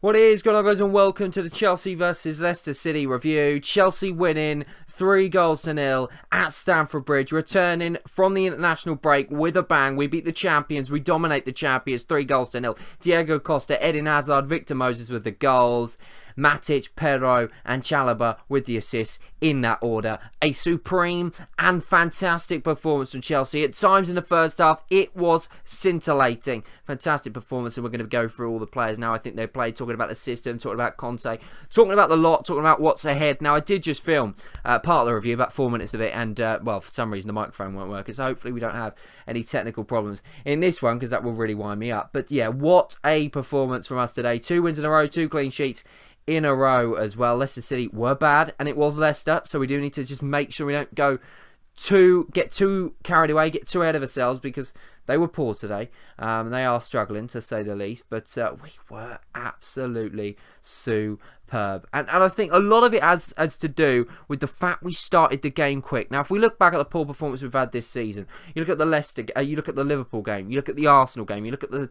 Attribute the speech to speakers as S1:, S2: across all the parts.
S1: What is going on, guys, and welcome to the Chelsea versus Leicester City review. Chelsea winning 3-0 at Stamford Bridge, returning from the international break with a bang. We beat the champions, we dominate the champions, 3-0. Diego Costa, Eden Hazard, Victor Moses with the goals. Matic, Pedro and Chalobah with the assists in that order. A supreme and fantastic performance from Chelsea. At times in the first half, it was scintillating. Fantastic performance, and we're going to go through all the players now. I think they played, talking about the system, talking about Conte, talking about the lot, talking about what's ahead. Now, I did just film part of the review, about 4 minutes of it, and, well, for some reason the microphone won't work, so hopefully we don't have any technical problems in this one, because that will really wind me up. But, yeah, what a performance from us today. 2 wins in a row, 2 clean sheets in a row as well. Leicester City were bad, and it was Leicester, so we do need to just make sure we don't get too carried away, get too ahead of ourselves, because they were poor today. They are struggling, to say the least, but we were absolutely superb. And I think a lot of it has to do with the fact we started the game quick. Now, if we look back at the poor performance we've had this season, you look at the Leicester, you look at the Liverpool game, you look at the Arsenal game, you look at the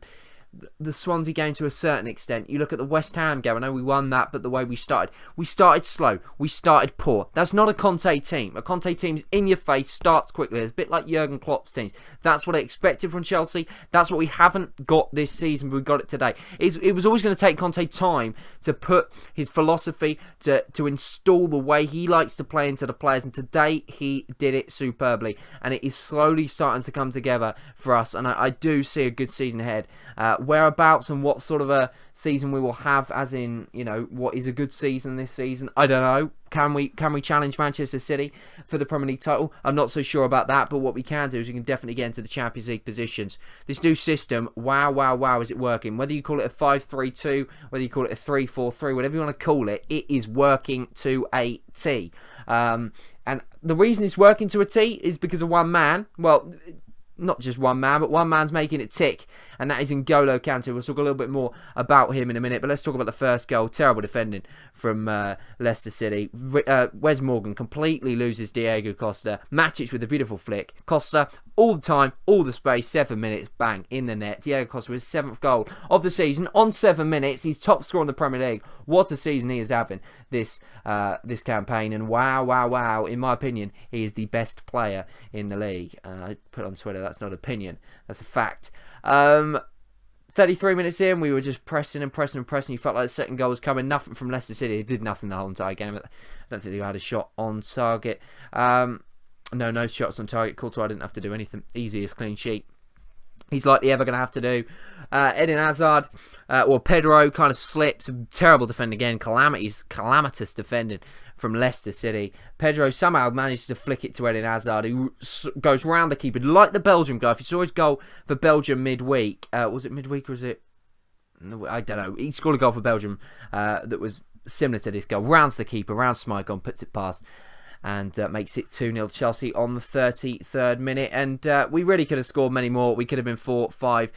S1: Swansea game to a certain extent. You look at the West Ham game. I know we won that, but the way we started slow. We started poor. That's not a Conte team. A Conte team's in your face, starts quickly. It's a bit like Jurgen Klopp's teams. That's what I expected from Chelsea. That's what we haven't got this season, but we got it today. It was always going to take Conte time to put his philosophy, to install the way he likes to play into the players, and today he did it superbly, and it is slowly starting to come together for us, and I do see a good season ahead. Whereabouts and what sort of a season we will have, as in, you know, what is a good season this season, I don't know. Can we challenge Manchester City for the Premier League title? I'm not so sure about that, but what we can do is we can definitely get into the Champions League positions. This new system, wow, is it working? Whether you call it a 5-3-2, whether you call it a 3-4-3, whatever you want to call it, it is working to a T. And the reason it's working to a T is because of one man. Well, not just one man, but one man's making it tick, and that is N'Golo Kante. We'll talk a little bit more about him in a minute, but let's talk about the first goal. Terrible defending from Leicester City. Wes Morgan completely loses Diego Costa. Matic with a beautiful flick. Costa, all the time, all the space, 7 minutes, bang, in the net. Diego Costa with his 7th goal of the season on 7 minutes. He's top scorer in the Premier League. What a season he is having this campaign, and wow, in my opinion, he is the best player in the league. I put on Twitter, that's not opinion, that's a fact. 33 minutes in, we were just pressing. You felt like the second goal was coming. Nothing from Leicester City. They did nothing the whole entire game. I don't think they had a shot on target. No shots on target. Courtois didn't have to do anything. Easiest clean sheet he's likely ever going to have to do. Eden Hazard, Pedro kind of slips. Terrible defending again. Calamitous defending from Leicester City. Pedro somehow managed to flick it to Eden Hazard, who goes round the keeper, like the Belgium guy. If you saw his goal for Belgium midweek, was it midweek or was it? I don't know. He scored a goal for Belgium that was similar to this goal. Rounds the keeper, rounds Smygon, puts it past, and makes it 2-0 Chelsea on the 33rd minute. And we really could have scored many more. We could have been 4-5-0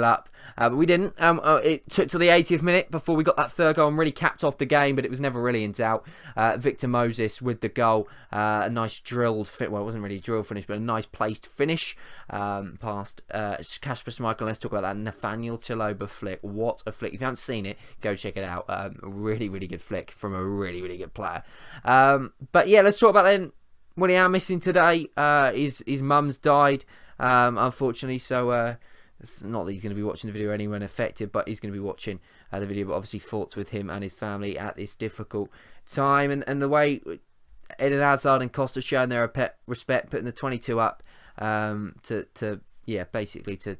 S1: up, but we didn't. It took to the 80th minute before we got that third goal and really capped off the game, but it was never really in doubt. Victor Moses with the goal. A nice drilled fit. Well, it wasn't really a drill finish, but a nice placed finish past Kasper Schmeichel. Let's talk about that Nathaniel Chalobah flick. What a flick. If you haven't seen it, go check it out. Really good flick from a really good player. But yeah, let's talk about then what he am missing today. His mum's died, unfortunately, so not that he's going to be watching the video anyone affected, but he's going to be watching the video. But obviously thoughts with him and his family at this difficult time, and the way Eden Hazard and Costa showing their respect, putting the 22 up basically to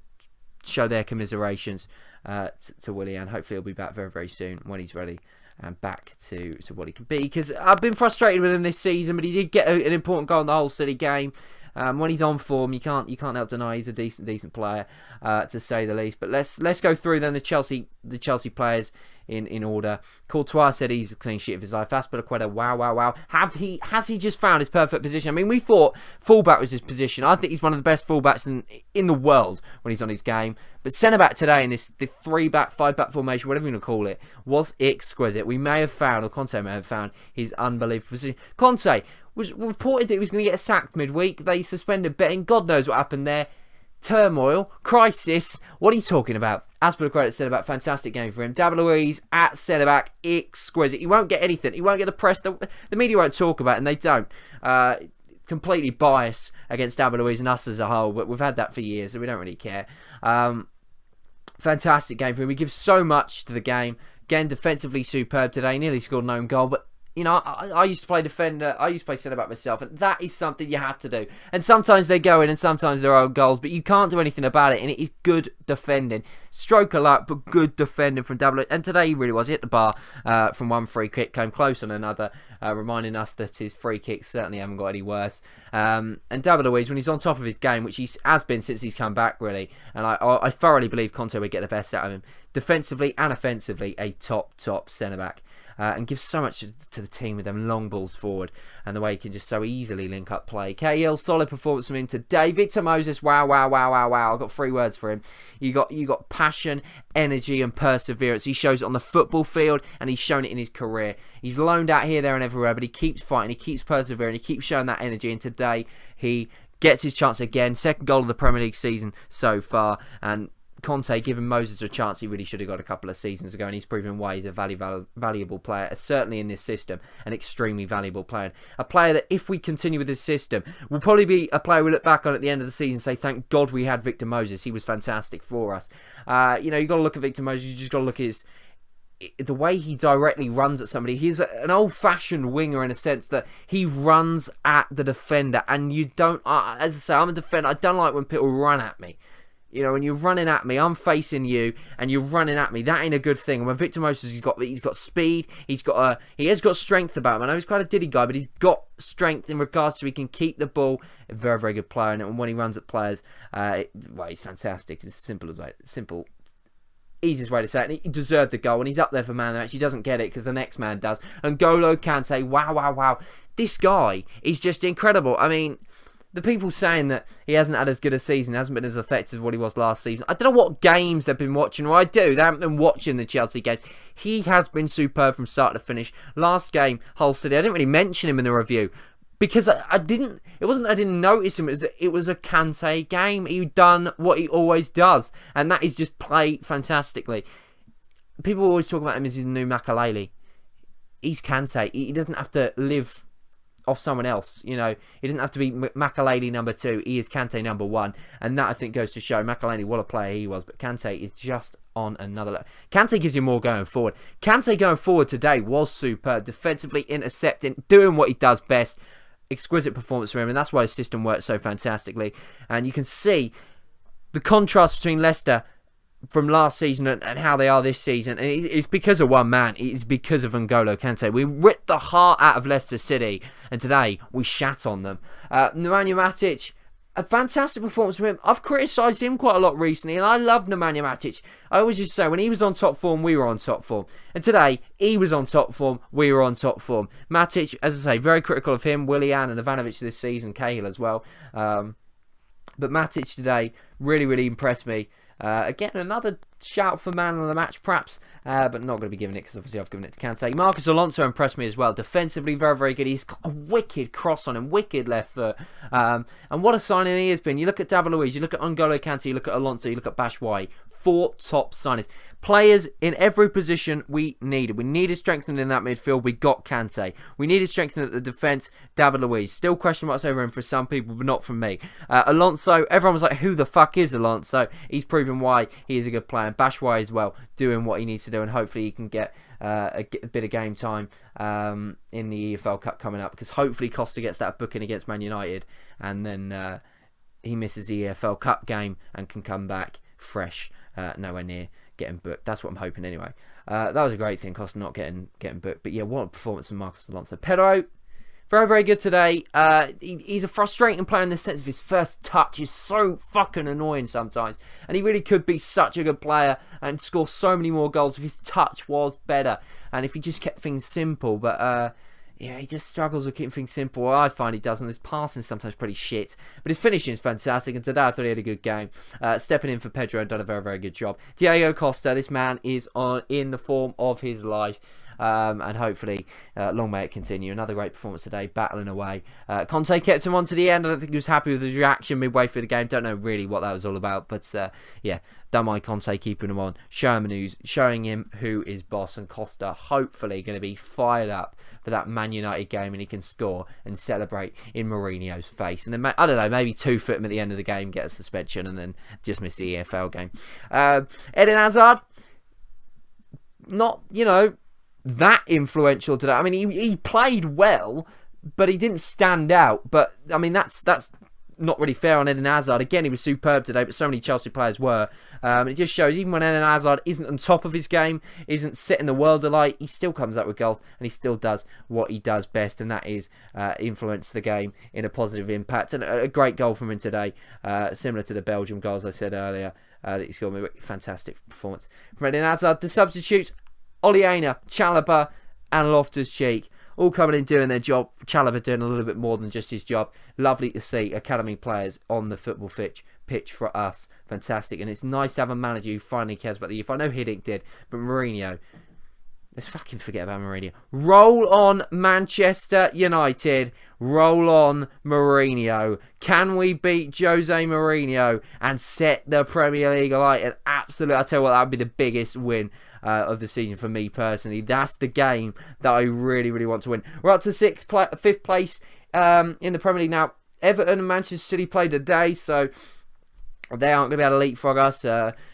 S1: show their commiserations to Willian. Hopefully he'll be back very soon when he's ready and back to what he can be, because I've been frustrated with him this season, but he did get an important goal in the whole City game. When he's on form, you can't help deny he's a decent player, to say the least. But let's go through then the Chelsea players in order. Courtois said he's a clean sheet of his life. Azpilicueta, wow. Has he just found his perfect position? I mean, we thought fullback was his position. I think he's one of the best fullbacks in the world when he's on his game. But centre back today in the 3-back, 5-back formation, whatever you want to call it, was exquisite. We may have found, or Conte may have found, his unbelievable position. Conte was reported that he was going to get sacked midweek. They suspended betting. God knows what happened there. turmoil, crisis. What are you talking about? Azpilicueta at centre-back, fantastic game for him. David Luiz at centre-back, exquisite. He won't get anything. He won't get the press. The media won't talk about it, and they don't. Completely biased against David Luiz and us as a whole, but we've had that for years, so we don't really care. Fantastic game for him. He gives so much to the game. Again, defensively superb today. Nearly scored an own goal, but you know, I used to play defender. I used to play centre-back myself, and that is something you have to do. And sometimes they go in, and sometimes there are goals, but you can't do anything about it, and it is good defending. Stroke of luck, but good defending from David. And today he really was. He hit the bar from one free kick, came close on another, reminding us that his free kicks certainly haven't got any worse. And David Luiz, when he's on top of his game, which he has been since he's come back, really, and I thoroughly believe Conte would get the best out of him. Defensively and offensively, a top centre-back. And gives so much to the team with them long balls forward and the way he can just so easily link up play. Cahill, solid performance from him today. Victor Moses, wow. I've got 3 words for him. You got passion, energy and perseverance. He shows it on the football field and he's shown it in his career. He's loaned out here, there and everywhere, but he keeps fighting, he keeps persevering, he keeps showing that energy, and today he gets his chance again. 2nd goal of the Premier League season so far, and Conte giving Moses a chance he really should have got a couple of seasons ago, and he's proven why he's a valuable player, certainly in this system, an extremely valuable player. A player that, if we continue with this system, will probably be a player we look back on at the end of the season and say, thank God we had Victor Moses. He was fantastic for us. You know, you've got to look at Victor Moses, you just got to look at the way he directly runs at somebody. He's an old-fashioned winger in a sense that he runs at the defender, and you don't, as I say, I'm a defender, I don't like when people run at me. You know, when you're running at me, I'm facing you, and you're running at me. That ain't a good thing. When Victor Moses, he's got speed, he has got strength about him. I know he's quite a diddy guy, but he's got strength in regards to he can keep the ball. A very, very good player, and when he runs at players, well, he's fantastic. It's simple, easiest way to say it. And he deserved the goal, and he's up there for man of the match. He doesn't get it because the next man does. And N'Golo Kante, wow. This guy is just incredible. I mean, the people saying that he hasn't had as good a season, hasn't been as effective as what he was last season, I don't know what games they've been watching. Well, I do. They haven't been watching the Chelsea games. He has been superb from start to finish. Last game, Hull City, I didn't really mention him in the review because I didn't notice him. It was a Kante game. He done what he always does, and that is just play fantastically. People always talk about him as his new Makaleli. He's Kante. He doesn't have to live off someone else, you know. He doesn't have to be Makaleli number 2. He is Kante number 1, and that I think goes to show Makaleli what a player he was. But Kante is just on another level. Kante gives you more going forward. Kante going forward today was superb, defensively intercepting, doing what he does best. Exquisite performance for him, and that's why his system works so fantastically. And you can see the contrast between Leicester from last season and how they are this season, and it's because of one man. It's because of N'Golo Kante. We ripped the heart out of Leicester City, and today we shat on them. Nemanja Matic, a fantastic performance from him. I've criticised him quite a lot recently, and I love Nemanja Matic. I always just say, when he was on top form, we were on top form. And today, he was on top form, we were on top form. Matic, as I say, very critical of him, Willian and Ivanovic this season, Cahill as well. But Matic today really, really impressed me. Again, another shout for man of the match, perhaps, but not going to be giving it because obviously I've given it to Kante. Marcus Alonso impressed me as well. Defensively, very, very good. He's got a wicked cross on him, wicked left foot. And what a signing he has been. You look at David Luiz, you look at N'Golo Kante, you look at Alonso, you look at Batshuayi. 4 top signings. Players in every position we needed. We needed strengthening in that midfield. We got Kante. We needed strengthening at the defence. David Luiz. Still question marks over him for some people, but not from me. Alonso, everyone was like, who the fuck is Alonso? He's proven why he is a good player. And Batshuayi as well, doing what he needs to do, and hopefully he can get a bit of game time in the EFL Cup coming up, because hopefully Costa gets that booking against Man United, and then he misses the EFL Cup game and can come back fresh. Nowhere near getting booked. That's what I'm hoping anyway. That was a great thing, Costa not getting booked. But yeah, what a performance from Marcus Alonso. Pedro, very, very good today. He's a frustrating player in the sense of his first touch is so fucking annoying sometimes. And he really could be such a good player and score so many more goals if his touch was better. And if he just kept things simple. But yeah, he just struggles with keeping things simple. Well, I find he doesn't. His passing is sometimes pretty shit. But his finishing is fantastic. And today I thought he had a good game. Stepping in for Pedro and done a very, very good job. Diego Costa, this man is in the form of his life. and hopefully long may it continue. Another great performance today, battling away. Conte kept him on to the end. I don't think he was happy with his reaction midway through the game. Don't know really what that was all about, but yeah, don't mind Conte keeping him on, showing him who is boss, and Costa hopefully going to be fired up for that Man United game, and he can score and celebrate in Mourinho's face. And then, I don't know, maybe 2-foot him at the end of the game, get a suspension, and then just miss the EFL game. Eden Hazard, not, that influential today. I mean, he played well, but he didn't stand out. But, I mean, that's not really fair on Eden Hazard. Again, he was superb today, but so many Chelsea players were. It just shows, even when Eden Hazard isn't on top of his game, isn't setting the world alight, he still comes up with goals, and he still does what he does best, and that is influence the game in a positive impact. And a great goal from him today, similar to the Belgium goals I said earlier, that he scored. A fantastic performance from Eden Hazard. The substitutes, Oleana, Chalobah, and Loftus-Cheek, all coming in doing their job. Chalobah doing a little bit more than just his job. Lovely to see academy players on the football pitch for us. Fantastic. And it's nice to have a manager who finally cares about the youth. I know Hiddink did, but Mourinho, let's fucking forget about Mourinho. Roll on, Manchester United. Roll on, Mourinho. Can we beat Jose Mourinho and set the Premier League alight? And absolutely, I tell you what, that would be the biggest win of the season for me personally. That's the game that I really, really want to win. We're up to fifth place in the Premier League now. Everton and Manchester City played today, so they aren't going to be able to leapfrog us.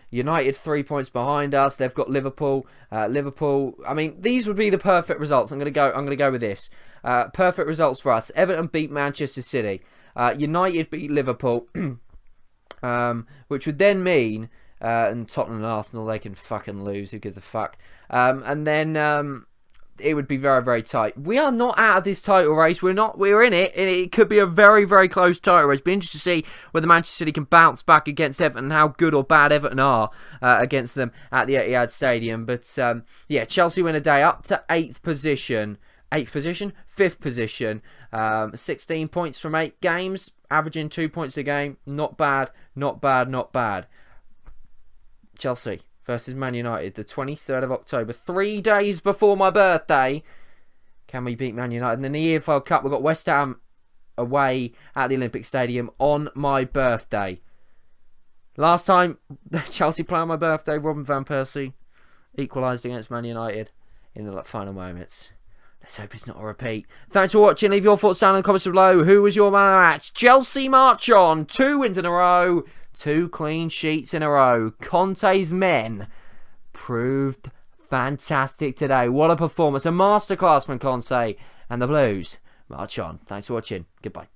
S1: United 3 points behind us. They've got Liverpool. Liverpool. I mean, these would be the perfect results. I'm going to go with this. Perfect results for us. Everton beat Manchester City. United beat Liverpool, which would then mean. And Tottenham and Arsenal, they can fucking lose. Who gives a fuck? And then it would be very, very tight. We are not out of this title race. We're in it. It could be a very, very close title race. Be interested to see whether Manchester City can bounce back against Everton and how good or bad Everton are against them at the Etihad Stadium. But yeah, Chelsea win a day up to 8th position. 5th position. 16 points from 8 games, averaging 2 points a game. Not bad, not bad, not bad. Chelsea versus Man United, the 23rd of October, 3 days before my birthday. Can we beat Man United? And in the EFL Cup, we've got West Ham away at the Olympic Stadium on my birthday. Last time Chelsea played on my birthday, Robin van Persie equalised against Man United in the final moments. Let's hope it's not a repeat. Thanks for watching. Leave your thoughts down in the comments below. Who was your man of the match? Chelsea march on. 2 wins in a row. 2 clean sheets in a row. Conte's men proved fantastic today. What a performance. A masterclass from Conte. And the Blues march on. Thanks for watching. Goodbye.